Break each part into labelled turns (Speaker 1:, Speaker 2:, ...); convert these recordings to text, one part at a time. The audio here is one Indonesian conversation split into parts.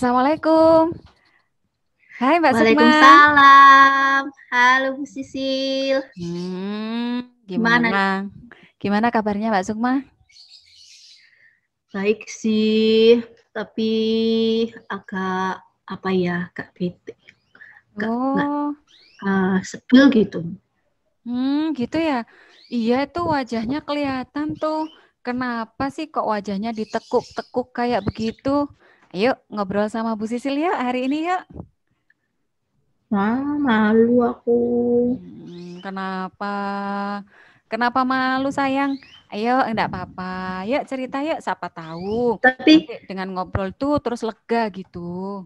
Speaker 1: Assalamualaikum. Hai Mbak Sukma.
Speaker 2: Waalaikumsalam. Halo Bu Sisil.
Speaker 1: Gimana?
Speaker 2: Gimana nih?
Speaker 1: Gimana kabarnya Mbak Sukma?
Speaker 2: Baik sih, tapi agak apa ya, agak bete, nggak
Speaker 1: Oh,
Speaker 2: sebel gitu.
Speaker 1: gitu ya. Iya itu wajahnya kelihatan tuh. Kenapa sih kok wajahnya ditekuk-tekuk kayak begitu? Ayo ngobrol sama Bu Sisil ya hari ini ya.
Speaker 2: Malu aku.
Speaker 1: Kenapa? Kenapa malu sayang? Ayo, enggak apa-apa. Yuk cerita yuk, siapa tahu.
Speaker 2: Tapi
Speaker 1: Nanti dengan ngobrol tuh terus lega gitu.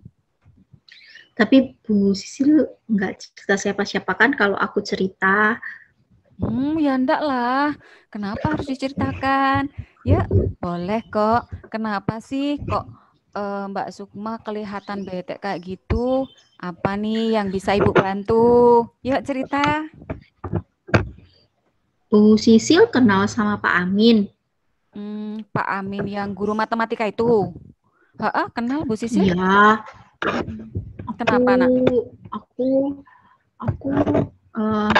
Speaker 2: tapi Bu Sisil nggak cerita siapa-siapa kan kalau aku cerita.
Speaker 1: Ya enggak lah. Kenapa harus diceritakan? Ya, boleh kok. Kenapa sih kok Mbak Sukma kelihatan bete kayak gitu? Apa nih yang bisa Ibu bantu? Yuk cerita.
Speaker 2: Bu Sisil kenal sama Pak Amin.
Speaker 1: Pak Amin yang guru matematika itu. Heeh, kenal Bu Sisil?
Speaker 2: Iya,
Speaker 1: Mm-mm.
Speaker 2: aku
Speaker 1: Kenapa, Nak?
Speaker 2: aku aku eh,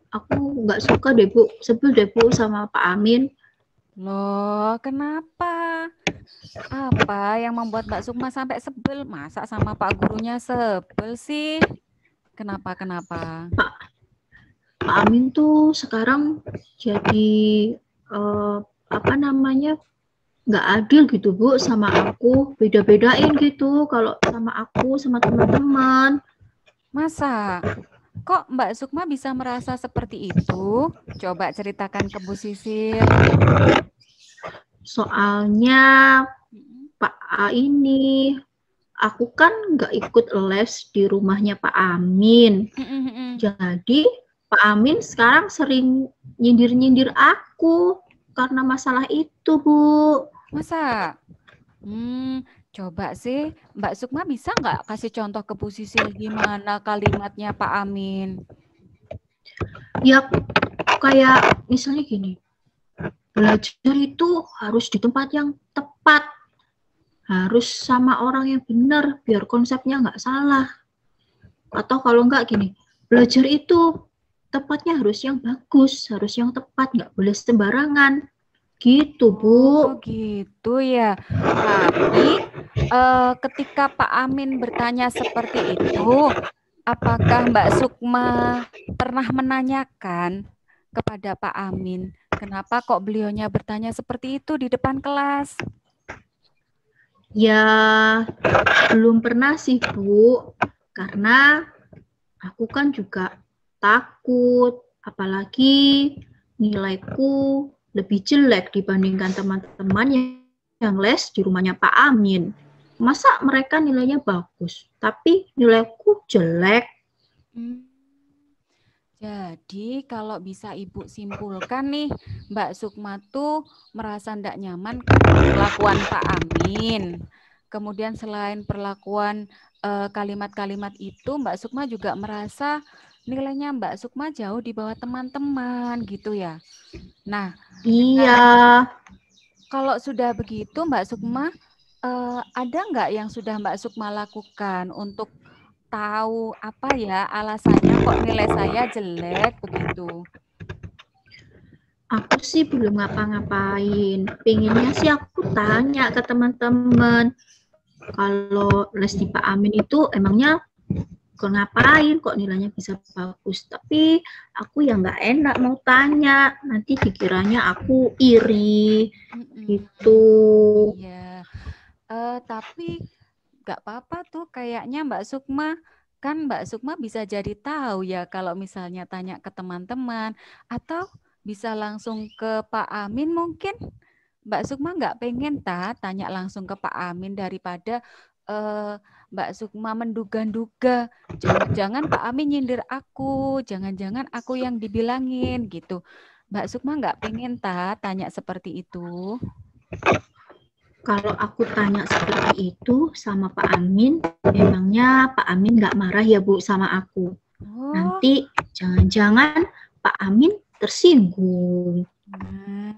Speaker 2: aku nggak suka deh Bu, sebel deh Bu sama Pak Amin.
Speaker 1: Loh, kenapa? Apa yang membuat Mbak Sukma sampai sebel? Masa sama Pak gurunya sebel sih? Kenapa, kenapa?
Speaker 2: Pak Pak Amin tuh sekarang jadi eh, apa namanya, nggak adil gitu Bu sama aku, beda-bedain gitu kalau sama aku sama teman-teman.
Speaker 1: Masa? Kok Mbak Sukma bisa merasa seperti itu? Coba ceritakan ke Bu Sisil.
Speaker 2: Soalnya
Speaker 1: Mm-mm.
Speaker 2: Pak A ini, aku kan nggak ikut les di rumahnya Pak Amin.
Speaker 1: Mm-mm.
Speaker 2: Jadi Pak Amin sekarang sering nyindir-nyindir aku karena masalah itu Bu.
Speaker 1: Masa? Coba sih Mbak Sukma bisa nggak kasih contoh ke Bu Sisil gimana kalimatnya Pak Amin?
Speaker 2: Ya kayak misalnya gini, belajar itu harus di tempat yang tepat, harus sama orang yang benar biar konsepnya nggak salah. Atau kalau nggak gini, belajar itu tempatnya harus yang bagus, harus yang tepat, nggak boleh sembarangan. Gitu,
Speaker 1: Oh,
Speaker 2: Bu.
Speaker 1: gitu ya. Tapi ketika Pak Amin bertanya seperti itu, apakah Mbak Sukma pernah menanyakan kepada Pak Amin, kenapa kok beliaunya bertanya seperti itu di depan kelas?
Speaker 2: Ya, belum pernah sih, Bu. Karena aku kan juga takut, apalagi nilaiku lebih jelek dibandingkan teman-teman yang les di rumahnya Pak Amin. Masa mereka nilainya bagus, tapi nilaiku jelek?
Speaker 1: Hmm, Jadi kalau bisa Ibu simpulkan nih, Mbak Sukma tuh merasa tidak nyaman karena perlakuan Pak Amin. Kemudian selain perlakuan kalimat-kalimat itu, Mbak Sukma juga merasa nilainya Mbak Sukma jauh di bawah teman-teman gitu ya. Nah,
Speaker 2: Iya,
Speaker 1: dengan kalau sudah begitu Mbak Sukma, ada nggak yang sudah Mbak Sukma lakukan untuk tahu apa ya alasannya kok nilai saya jelek begitu?
Speaker 2: aku sih belum ngapa-ngapain. Pengennya sih aku tanya ke teman-teman, kalau les di Pak Amin itu emangnya kok ngapain kok nilainya bisa bagus, tapi aku yang nggak enak mau tanya, nanti dikiranya aku iri
Speaker 1: Mm-mm.
Speaker 2: gitu.
Speaker 1: Iya, tapi nggak apa-apa tuh kayaknya Mbak Sukma. Kan Mbak Sukma bisa jadi tahu ya kalau misalnya tanya ke teman-teman atau bisa langsung ke Pak Amin mungkin. Mbak Sukma nggak pengen tanya langsung ke Pak Amin daripada eh, Mbak Sukma menduga-duga. Jangan-jangan Pak Amin nyindir aku, jangan-jangan aku yang dibilangin gitu. Mbak Sukma nggak pengen tanya seperti itu.
Speaker 2: Kalau aku tanya seperti itu sama Pak Amin, emangnya Pak Amin nggak marah ya Bu sama aku?
Speaker 1: Oh,
Speaker 2: Nanti jangan-jangan Pak Amin tersinggung.
Speaker 1: nah,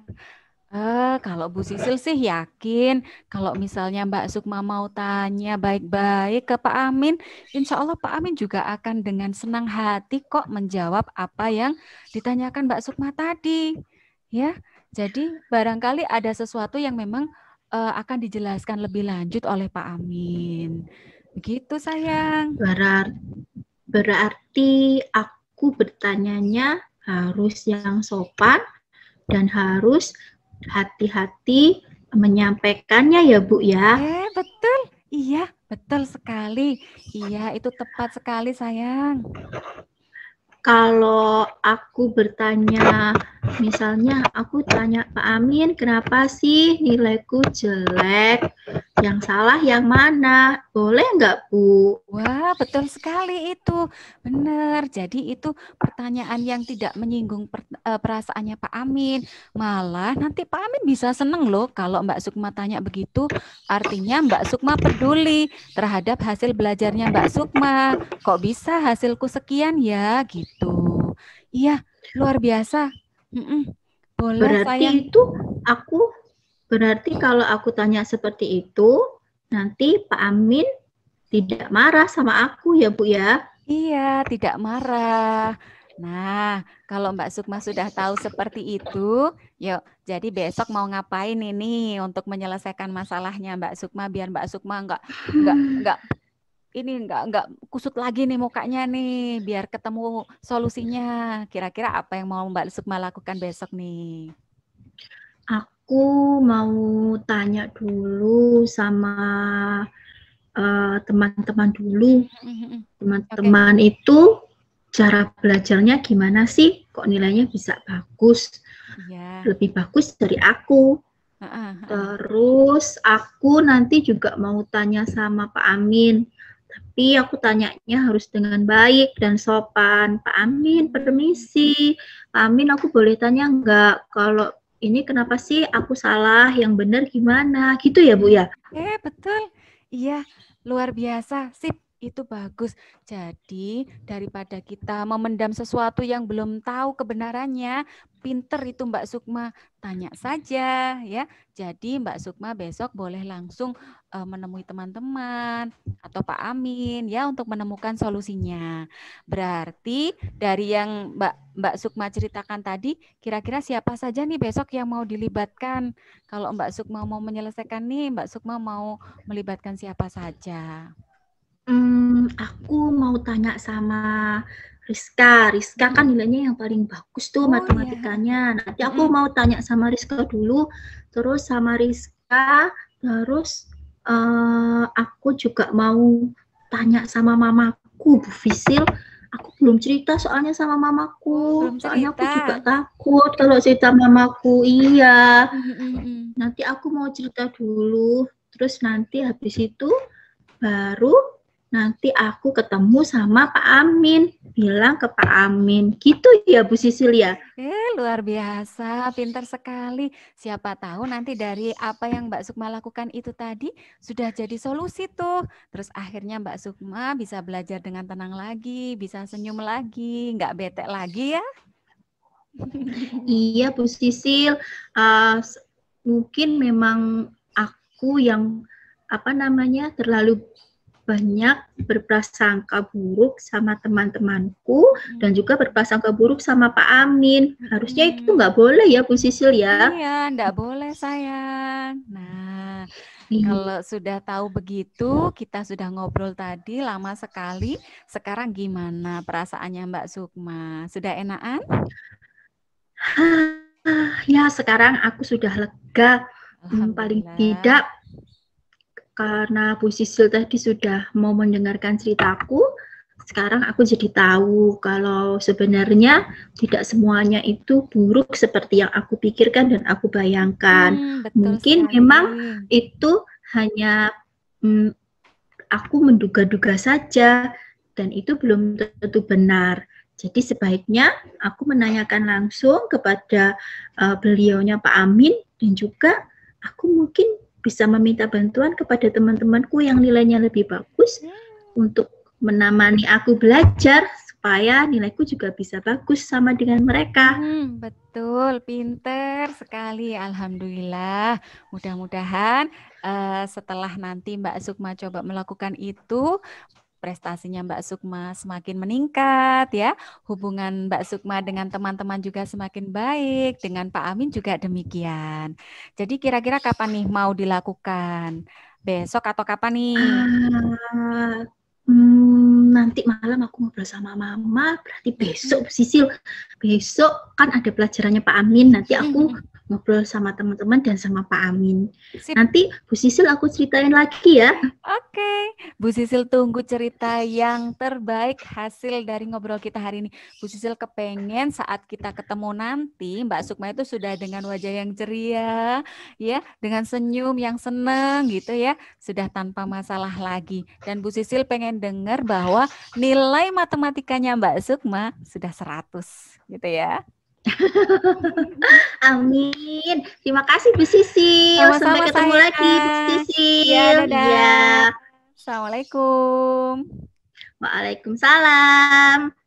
Speaker 1: Kalau Bu Sisil sih yakin kalau misalnya Mbak Sukma mau tanya baik-baik ke Pak Amin, insya Allah Pak Amin juga akan dengan senang hati kok menjawab apa yang ditanyakan Mbak Sukma tadi. Ya, jadi barangkali ada sesuatu yang memang akan dijelaskan lebih lanjut oleh Pak Amin. Begitu sayang.
Speaker 2: Berarti aku bertanyanya harus yang sopan dan harus hati-hati menyampaikannya ya Bu ya.
Speaker 1: Betul. Iya, betul sekali. Iya, itu tepat sekali sayang.
Speaker 2: Kalau aku bertanya, misalnya aku tanya Pak Amin, kenapa sih nilaiku jelek? Yang salah yang mana? Boleh nggak, Bu?
Speaker 1: Wah, betul sekali itu. Benar. Jadi itu pertanyaan yang tidak menyinggung perasaannya Pak Amin. Malah nanti Pak Amin bisa seneng loh kalau Mbak Sukma tanya begitu. Artinya Mbak Sukma peduli terhadap hasil belajarnya Mbak Sukma. Kok bisa hasilku sekian ya gitu. Iya, luar biasa. Boleh sayang.
Speaker 2: Berarti kalau aku tanya seperti itu, nanti Pak Amin tidak marah sama aku ya Bu ya?
Speaker 1: Iya, tidak marah. Nah, kalau Mbak Sukma sudah tahu seperti itu, yuk, jadi besok mau ngapain ini untuk menyelesaikan masalahnya Mbak Sukma biar Mbak Sukma nggak kusut lagi nih mukanya nih, biar ketemu solusinya. Kira-kira apa yang mau Mbak Sukma lakukan besok nih?
Speaker 2: Aku mau tanya dulu sama teman-teman dulu. Teman-teman itu cara belajarnya gimana sih? Kok nilainya bisa bagus? Lebih bagus dari aku. Terus aku nanti juga mau tanya sama Pak Amin. Tapi aku tanyanya harus dengan baik dan sopan. Pak Amin, permisi. Pak Amin, aku boleh tanya nggak? Kalau ini kenapa sih aku salah? Yang benar gimana? Gitu ya, Bu ya?
Speaker 1: Betul. Iya, luar biasa. Sip, itu bagus. Jadi, daripada kita memendam sesuatu yang belum tahu kebenarannya, pinter itu Mbak Sukma, tanya saja ya. Jadi Mbak Sukma besok boleh langsung menemui teman-teman atau Pak Amin ya untuk menemukan solusinya. Berarti dari yang Mbak Sukma ceritakan tadi, kira-kira siapa saja nih besok yang mau dilibatkan? Kalau Mbak Sukma mau menyelesaikan nih, Mbak Sukma mau melibatkan siapa saja?
Speaker 2: Aku mau tanya sama Rizka. Rizka kan nilainya yang paling bagus tuh matematikanya. Nanti aku mau tanya sama Rizka dulu, terus sama Rizka, terus aku juga mau tanya sama mamaku, Bu Fisil. Aku belum cerita soalnya sama mamaku. Soalnya aku juga takut kalau cerita mamaku. Iya. Nanti aku mau cerita dulu, terus nanti habis itu baru nanti aku ketemu sama Pak Amin, bilang ke Pak Amin. Gitu ya Bu Sisil ya?
Speaker 1: Luar biasa, pintar sekali. Siapa tahu nanti dari apa yang Mbak Sukma lakukan itu tadi sudah jadi solusi tuh. Terus akhirnya Mbak Sukma bisa belajar dengan tenang lagi, bisa senyum lagi, nggak bete lagi ya.
Speaker 2: Iya Bu Sisil, mungkin memang aku yang terlalu banyak berprasangka buruk sama teman-temanku dan juga berprasangka buruk sama Pak Amin. Harusnya itu nggak boleh ya Bu Sisil ya?
Speaker 1: Iya, nggak boleh sayang. Nah, kalau sudah tahu begitu, kita sudah ngobrol tadi lama sekali. Sekarang gimana perasaannya Mbak Sukma? Sudah enakan?
Speaker 2: Ya, sekarang aku sudah lega. Paling tidak karena Bu Sisil tadi sudah mau mendengarkan ceritaku, sekarang aku jadi tahu kalau sebenarnya tidak semuanya itu buruk seperti yang aku pikirkan dan aku bayangkan. Mungkin sekali. Memang itu hanya aku menduga-duga saja dan itu belum tentu benar. Jadi sebaiknya aku menanyakan langsung kepada beliaunya Pak Amin dan juga aku mungkin bisa meminta bantuan kepada teman-temanku yang nilainya lebih bagus untuk menemani aku belajar supaya nilaiku juga bisa bagus sama dengan mereka.
Speaker 1: Betul, pinter sekali. Alhamdulillah. Mudah-mudahan setelah nanti Mbak Sukma coba melakukan itu, prestasinya Mbak Sukma semakin meningkat ya. Hubungan Mbak Sukma dengan teman-teman juga semakin baik. Dengan Pak Amin juga demikian. Jadi kira-kira kapan nih mau dilakukan? Besok atau kapan nih?
Speaker 2: Nanti malam aku ngobrol sama Mama, berarti besok Sisil. Besok kan ada pelajarannya Pak Amin, nanti aku ngobrol sama teman-teman dan sama Pak Amin.
Speaker 1: Sip.
Speaker 2: Nanti Bu Sisil aku ceritain lagi ya.
Speaker 1: Oke, Bu Sisil tunggu cerita yang terbaik hasil dari ngobrol kita hari ini. Bu Sisil kepengen saat kita ketemu nanti, Mbak Sukma itu sudah dengan wajah yang ceria, ya, dengan senyum yang senang gitu ya, sudah tanpa masalah lagi. Dan Bu Sisil pengen dengar bahwa nilai matematikanya Mbak Sukma sudah 100 gitu ya.
Speaker 2: Amin. Terima kasih Bu Sisil.
Speaker 1: Sama-sama
Speaker 2: Sampai ketemu
Speaker 1: sayang.
Speaker 2: lagi Bu Sisil.
Speaker 1: Ya, dadah.
Speaker 2: Ya.
Speaker 1: Assalamualaikum.
Speaker 2: Waalaikumsalam.